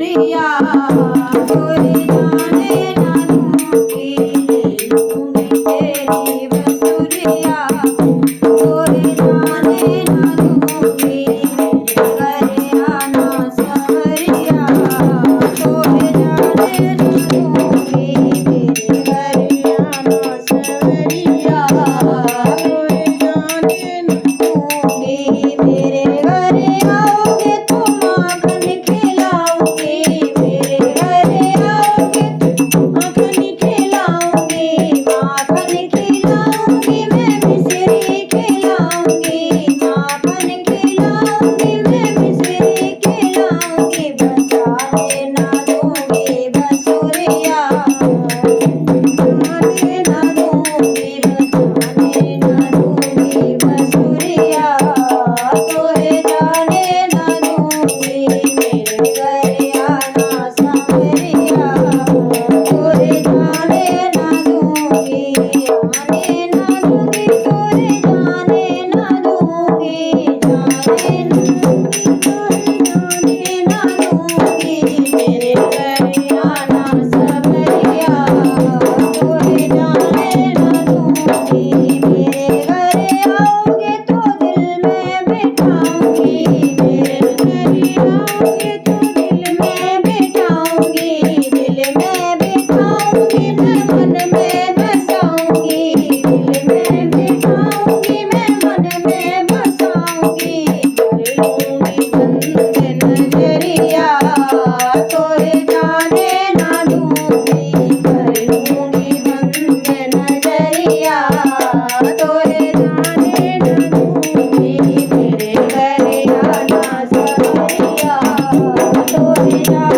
बसुरिया तोरे जाने ना दूंगी लूंगी तेरी बसुरिया तोरे जाने ना दूंगी मेरे घर आना संवरिया तोरे जाने ना दूंगी मेरे घर आना संवरिया तोरे जाने ना दूंगी मेरे घर आओगे तो माखन खिलाओगे मेरे घर आओगे तो माखन खिलाओगे माखन खिलाऊंगी मैं मिश्री खिलाऊंगी माखन खिलाऊंगी मैं मिश्री खिलाऊंगी बचाने ना दूंगी बसुरिया बचाने ना दूंगी बचाने ना दूंगी बसुरिया तोरे जाने ना दूंगी मेरे घर आना संवरिया तोरे जाने ना दूंगी आने ना दूंगी तोरे जाने ना दूंगी जाने ना दूंगी तोरे जाने ना दूंगी मेरे घर आना संवरिया तोरे जाने ना दूंगी मेरे घर आओगे तो दिल में बिठाऊंगी मेरे घर आओगे तो दिल में बिठाऊंगी दिल में बिठाऊंगी मैं मन में बसाऊंगी दिल में बिठाऊंगी मैं मन में बसाऊंगी कर लूंगी बंद नजरिया तोरे जाने ना दूंगी कर लूंगी बंद नजरिया तोरे जाने ना दूंगी मेरे घर आना संवरिया तोरे जाने